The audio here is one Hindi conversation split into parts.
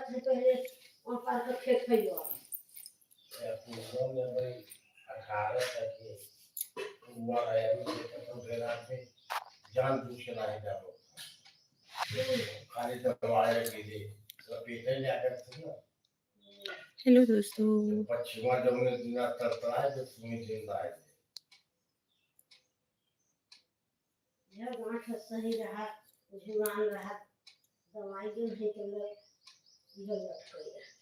से पहले वहाँ पार का खेत है जो पूर्णों में भाई 18 तक के हुआ है अभी तो बेरा से जान बूझ के लाए जा रहा खाली दवाएं के लिए लपेटे जाकर थे ना। हेलो दोस्तों, पश्चिमा जमुने दुनिया तड़पड़ा है जो सुनी जिंदा है यह गांठ सही रहा जुआन रहा दवाई जो है के लिए जरूरत कोई रहता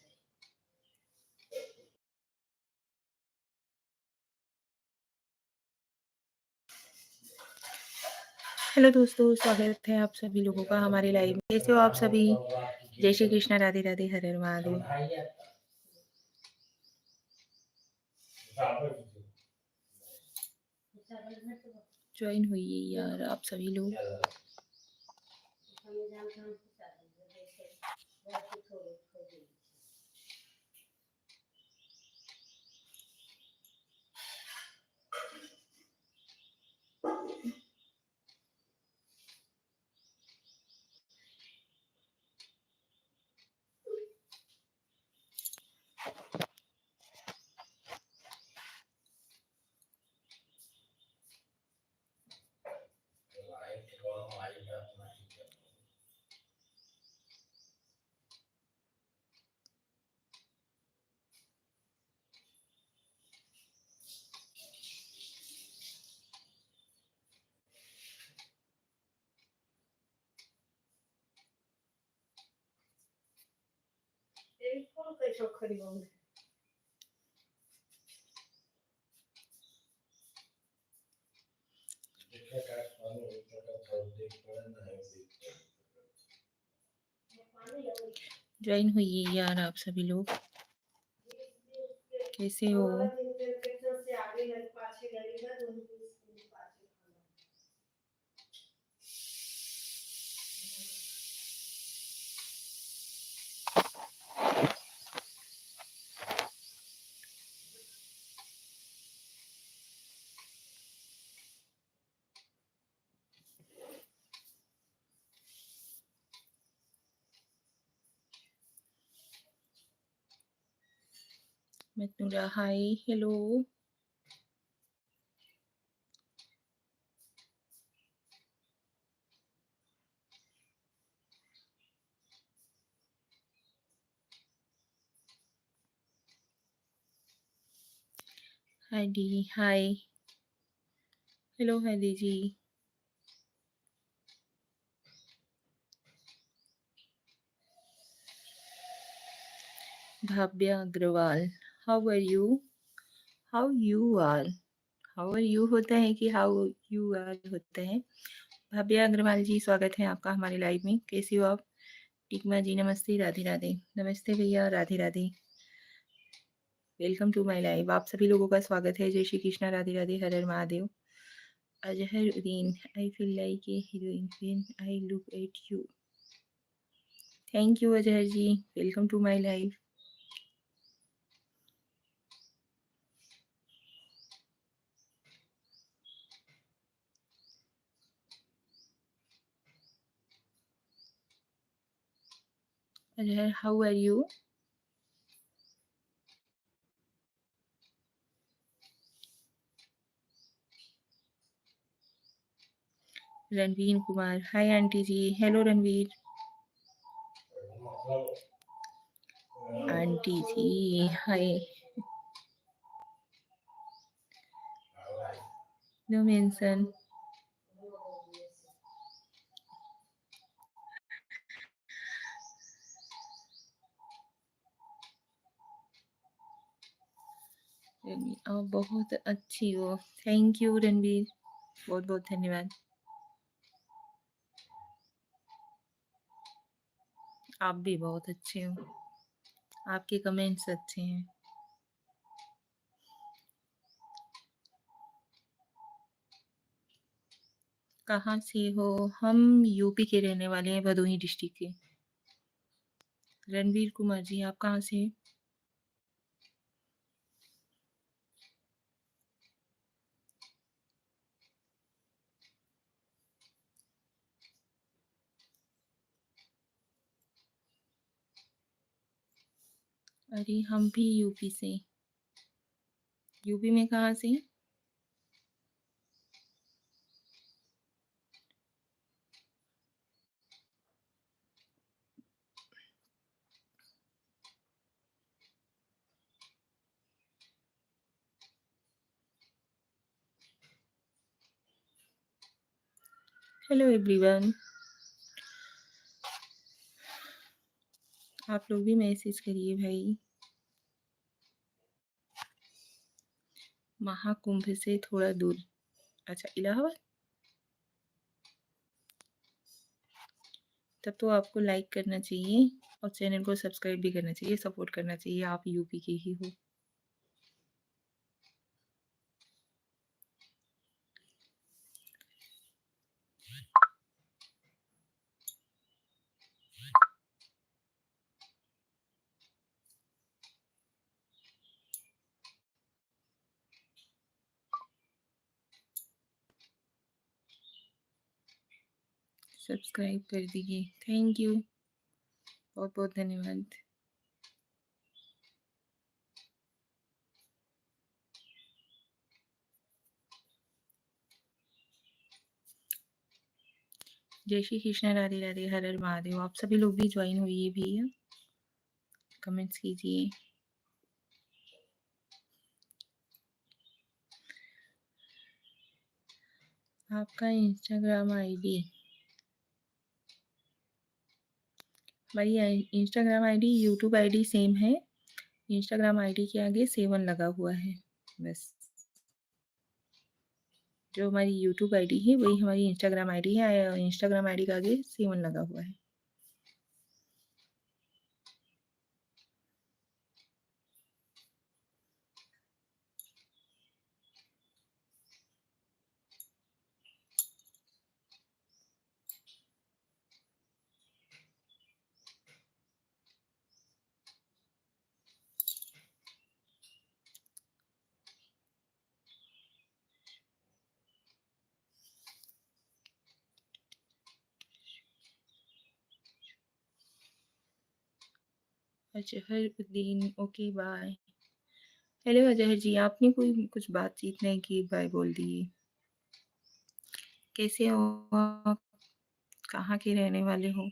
हेलो दोस्तों, स्वागत है आप सभी लोगों का हमारे लाइव में। कैसे हो आप सभी? जय श्री कृष्णा, राधे राधे, हर हर महादेव। ज्वाइन हुई यार आप सभी लोग। कैसे खरीदोगे ज्वाइन हुई यार आप सभी लोग। कैसे हो? Metnura, hi, hello. हाय डी, हाय, हेलो हैदी जी। Bhavya Agrawal, how are you? How you are? How are you होता है कि हाउ यू आर होता है? भाव्य अग्रवाल जी, स्वागत है आपका हमारे लाइव में। कैसी हो आप? टिकमा जी नमस्ते, राधे राधे। नमस्ते भैया, Radhe Radhe. Welcome to my live. आप सभी लोगों का स्वागत है। जय श्री कृष्णा, राधे राधे, हर हर Mahadev. Azharuddin, I feel like a heroine when I look at you. Thank you Azhar ji, welcome to my live. Azhar, how are you? Ranveer Kumar, hi aunty ji. Hello Ranveer. Aunty ji hi. No mention. आप बहुत अच्छी हो। थैंक यू रणवीर, बहुत बहुत धन्यवाद। आप भी बहुत अच्छे हो, आपके कमेंट्स अच्छे हैं। कहाँ से हो? हम यूपी के रहने वाले हैं, भदोही डिस्ट्रिक्ट के। रणवीर कुमार जी, आप कहाँ से हैं? अरे हम भी यूपी से। यूपी में कहाँ से? हेलो एवरीवन, आप लोग भी मैसेज करिए भाई। महाकुंभ से थोड़ा दूर। अच्छा, इलाहाबाद। तब तो आपको लाइक करना चाहिए और चैनल को सब्सक्राइब भी करना चाहिए, सपोर्ट करना चाहिए। आप यूपी के ही हो। सब्सक्राइब कर दीजिए। थैंक यू, बहुत बहुत धन्यवाद। जय श्री कृष्ण, राधे राधे, हर हर महादेव। आप सभी लोग भी ज्वाइन हुई भी है, कमेंट्स कीजिए। आपका इंस्टाग्राम आईडी, हमारी Instagram ID YouTube ID same है। इंस्टाग्राम आईडी के आगे 7 लगा हुआ है बस। जो हमारी यूट्यूब आईडी है वही हमारी इंस्टाग्राम आईडी है। इंस्टाग्राम आईडी के आगे 7 लगा हुआ है। Azharuddin, okay bye. Hello Azhar ji, आपने कोई कुछ बातचीत नहीं की, बाय बोल दिए। कैसे हो आप? कहाँ के रहने वाले हो?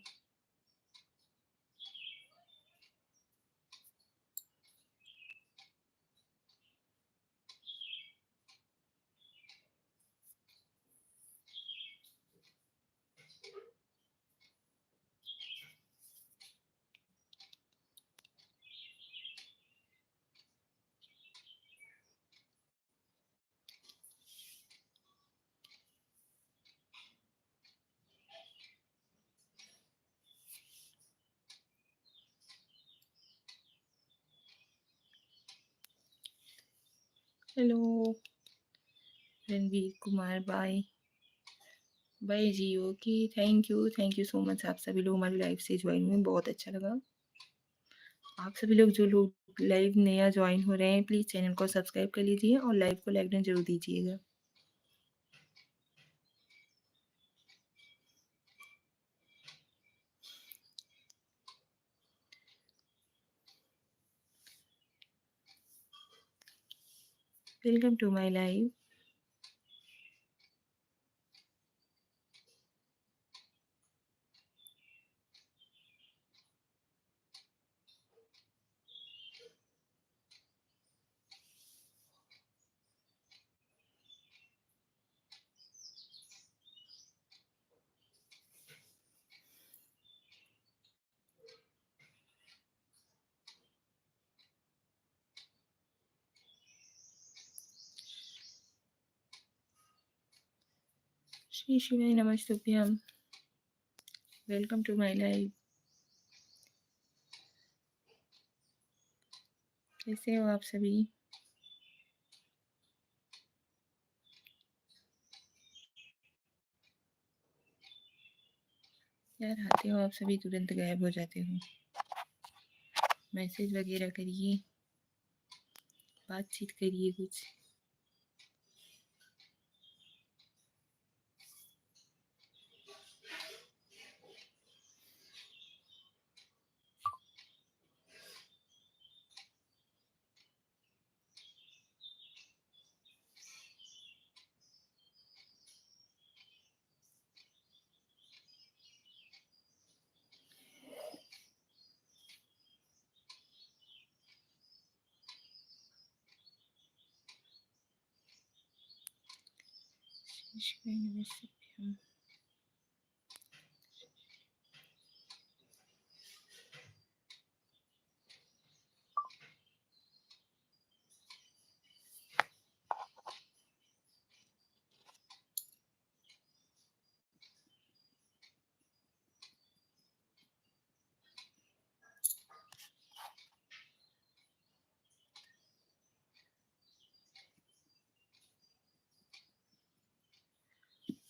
Hello Ranveer Kumar, bye bye ji. Okay, thank you so much. आप सभी लोग हमारी लाइव से ज्वाइन हुए, बहुत अच्छा लगा। आप सभी लोग जो लोग लाइव नया ज्वाइन हो रहे हैं, प्लीज़ चैनल को सब्सक्राइब कर लीजिए और लाइव को लाइक जरूर दीजिएगा। Welcome to my live. Shri शिवाय नमस्तुभ्यम। Welcome to my live. कैसे हो आप सभी? यार आते हो आप सभी, तुरंत गायब हो जाते हो। मैसेज वगैरह करिए, बातचीत करिए कुछ।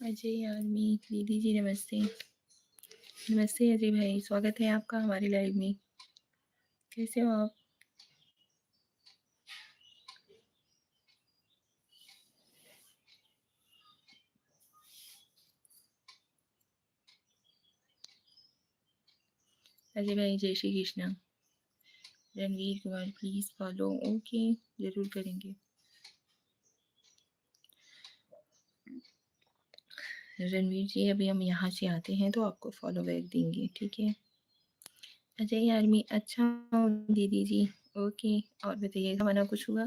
अजय आर्मी दीदी जी नमस्ते। नमस्ते अजय भाई, स्वागत है आपका हमारी लाइव में। कैसे हो आप? अजय भाई जय Shri Krishna. Ranveer Kumar please follow. Okay, जरूर करेंगे। रणवीर जी अभी हम यहाँ से आते हैं तो आपको फॉलो बैक देंगे, ठीक है। अजय आर्मी अच्छा हूँ दीदी जी। ओके, और बताइए खाना कुछ हुआ?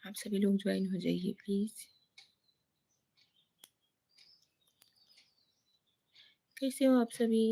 आप सभी लोग ज्वाइन हो जाइए प्लीज। कैसे हो आप सभी?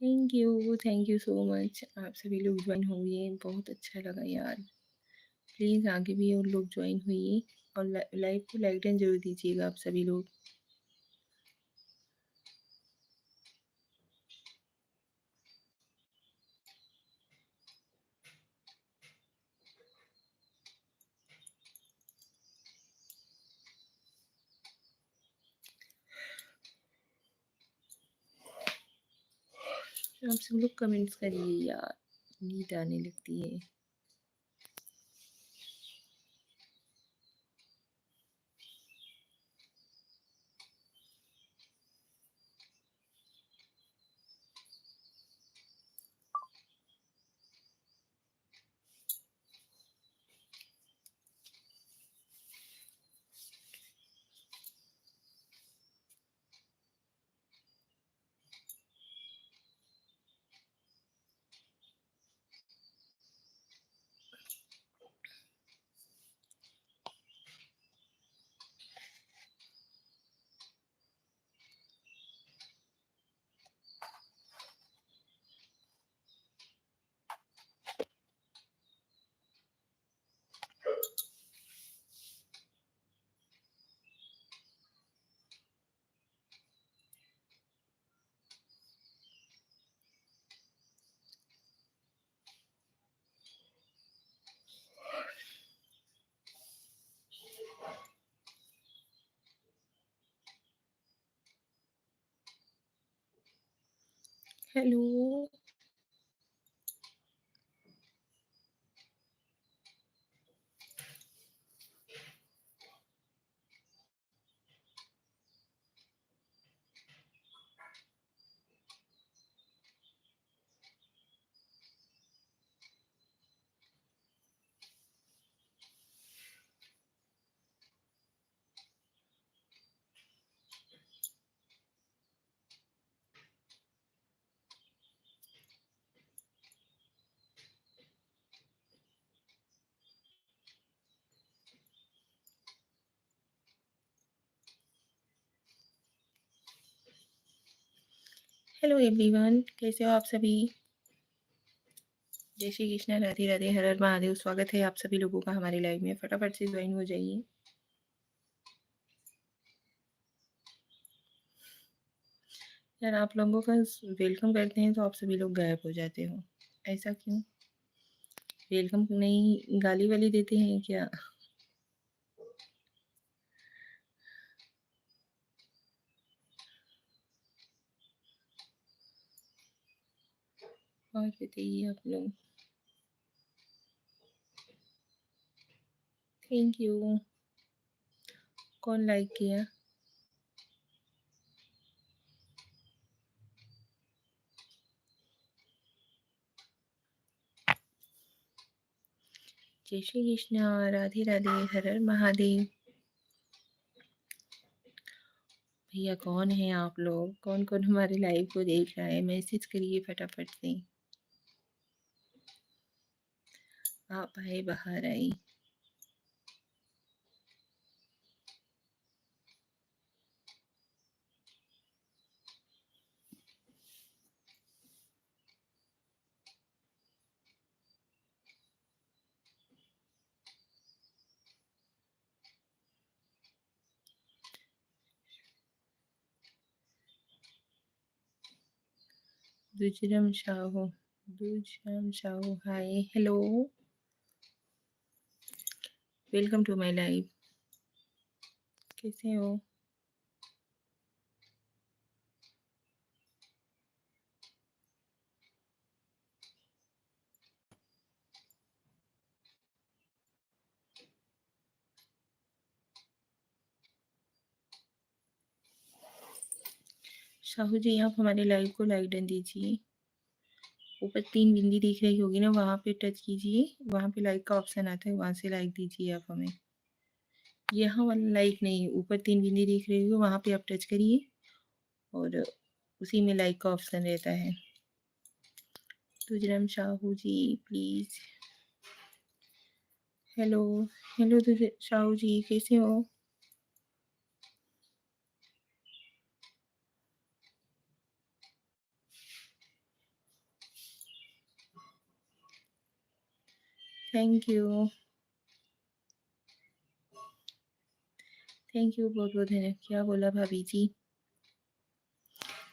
Thank you so much. आप सभी लोग ज्वाइन हुए, बहुत अच्छा लगा यार। प्लीज़ आगे भी और लोग ज्वाइन हुई और लाइव को लाइक डन जरूर दीजिएगा आप सभी लोग। आप सब लोग कमेंट्स करिए यार, नींद आने लगती है। हेलो, हेलो एवरीवन, कैसे हो आप सभी? जय श्री कृष्ण, राधे राधे, हर हर महादेव। स्वागत है आप सभी लोगों का हमारे लाइव में। फटाफट से ज्वाइन हो जाइए। यार आप लोगों का वेलकम करते हैं तो आप सभी लोग गायब हो जाते हो, ऐसा क्यों? वेलकम नहीं, गाली वाली देते हैं क्या? और बताइए आप लोग। Thank you. कौन लाइक किया? जय श्री कृष्ण, राधे राधे, हर हर महादेव। भैया कौन है आप लोग? कौन कौन हमारे लाइव को देख रहा है? मैसेज करिए फटाफट से। आप आए, बाहर आई। Dujram Shahu, Dujram Shahu, hi, hello, welcome to my live. कैसे हो? शाहू जी, आप हमारे लाइव को लाइक डन दीजिए। ऊपर 3 बिंदी दिख रही होगी ना, वहाँ पे टच कीजिए, वहाँ पे लाइक का ऑप्शन आता है, वहाँ से लाइक दीजिए आप हमें। यहाँ वाला लाइक नहीं, ऊपर 3 बिंदी दिख रही होगी, वहाँ पे आप टच करिए और उसी में लाइक का ऑप्शन रहता है। तुजरम Shahu ji please. Hello, hello Shahu ji, कैसे हो? थैंक यू, थैंक यू, बहुत बहुत है। क्या बोला भाभी जी?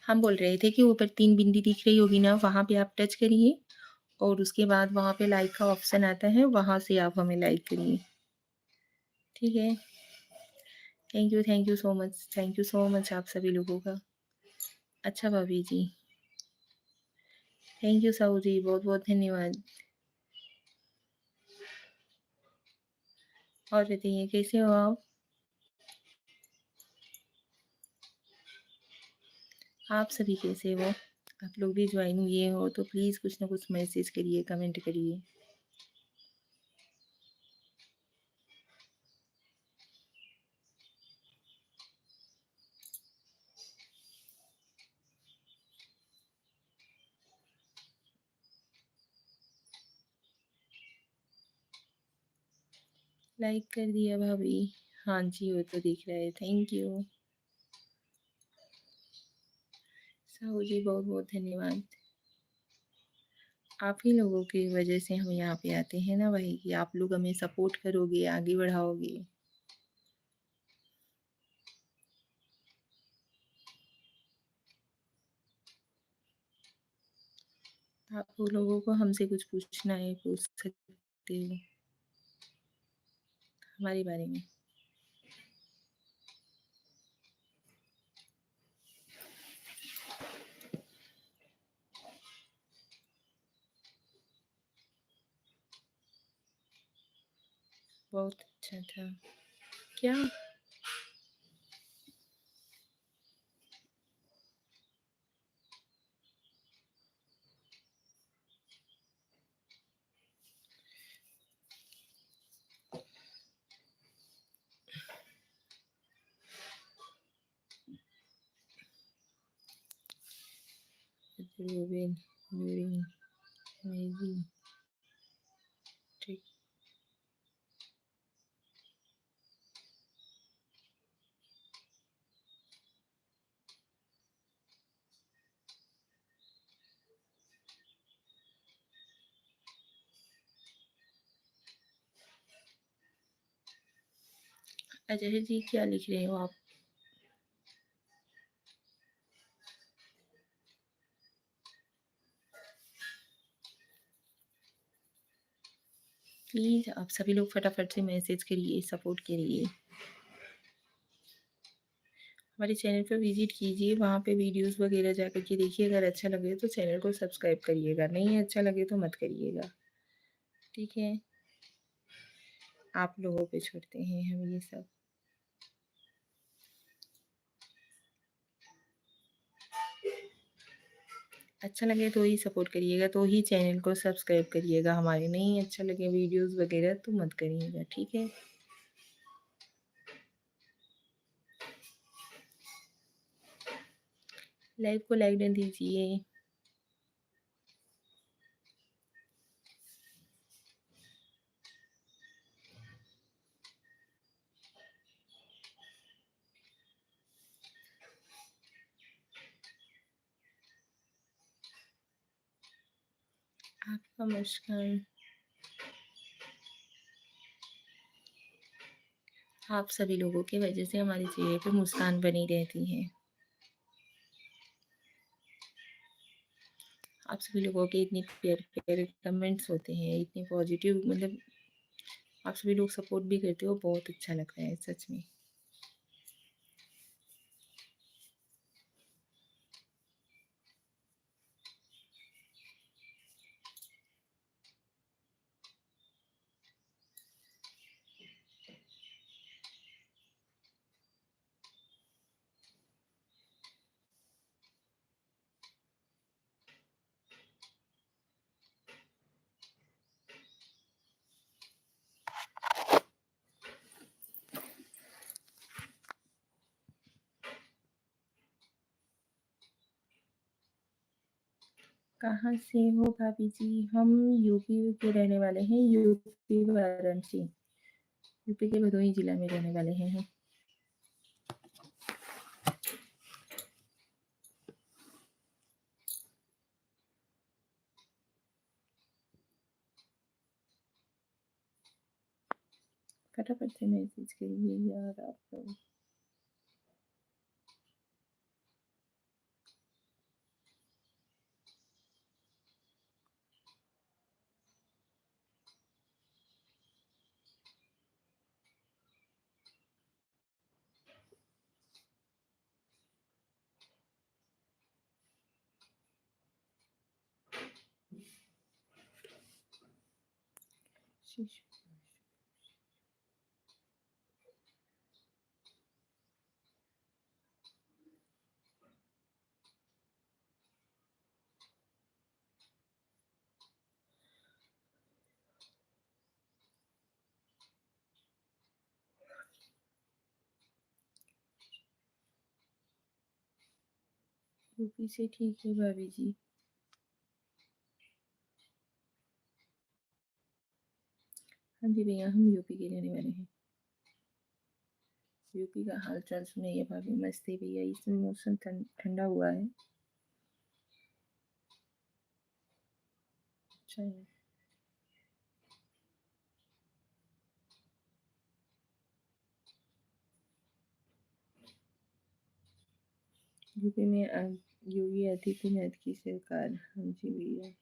हम बोल रहे थे कि ऊपर 3 बिंदी दिख रही होगी ना, वहाँ पे आप टच करिए और उसके बाद वहाँ पे लाइक का ऑप्शन आता है, वहाँ से आप हमें लाइक करिए, ठीक है? Thank you so much, thank you so much आप सभी लोगों का। अच्छा भाभी जी, थैंक यू साहू जी, बहुत बहुत धन्यवाद। और बताइए कैसे हो आप? आप सभी कैसे हो? आप लोग भी ज्वाइन हुए हो तो प्लीज़ कुछ ना कुछ मैसेज करिए, कमेंट करिए। लाइक कर दिया भाभी? हाँ जी, वो तो दिख रहा है, थैंक यू साहू जी, बहुत बहुत धन्यवाद। आप ही लोगों की वजह से हम यहाँ पे आते हैं ना भाई, कि आप लोग हमें सपोर्ट करोगे, आगे बढ़ाओगे। आप लोगों को हमसे कुछ पूछना है, पूछ सकते हो हमारे बारे में। बहुत अच्छा था। क्या? Ruben, Nurin, amazing, ठीक। अजय जी क्या लिख रहे हो आप? प्लीज़ आप सभी लोग फटाफट से मैसेज करिए सपोर्ट के लिए। हमारे चैनल पर विजिट कीजिए, वहाँ पे वीडियोस वगैरह जा कर के देखिए। अगर अच्छा लगे तो चैनल को सब्सक्राइब करिएगा, नहीं अच्छा लगे तो मत करिएगा, ठीक है? आप लोगों पे छोड़ते हैं हम ये सब। अच्छा लगे तो ही सपोर्ट करिएगा, तो ही चैनल को सब्सक्राइब करिएगा हमारे। नहीं अच्छा लगे वीडियोस वगैरह तो मत करिएगा, ठीक है? लाइव को लाइक डन दीजिए। आपका मुस्कान, आप सभी लोगों की वजह से हमारे चेहरे पे मुस्कान बनी रहती है। आप सभी लोगों के इतने प्यारे प्यारे कमेंट्स होते हैं, इतने पॉजिटिव, मतलब आप सभी लोग सपोर्ट भी करते हो, बहुत अच्छा लगता है सच में। कहाँ से हो भाभी जी? हम यूपी के रहने वाले हैं, यूपी वाराणसी, यूपी के भदोही जिला में रहने वाले हैं हम। फटाफट से मैसेज करिए यार आप लोग। यूपी से ठीक है भाभी जी। हाँ जी भैया, हम यूपी के रहने वाले हैं। यूपी का हाल चाल सुनाइए भाभी। मस्त है भैया, इस समय मौसम ठंडा हुआ है, अच्छा है। यूपी में योगी आदित्यनाथ की सरकार, हाँ जी भैया।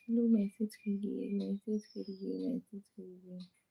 चलो मैसेज करिए, मैसेज करिए, मैसेज करिए।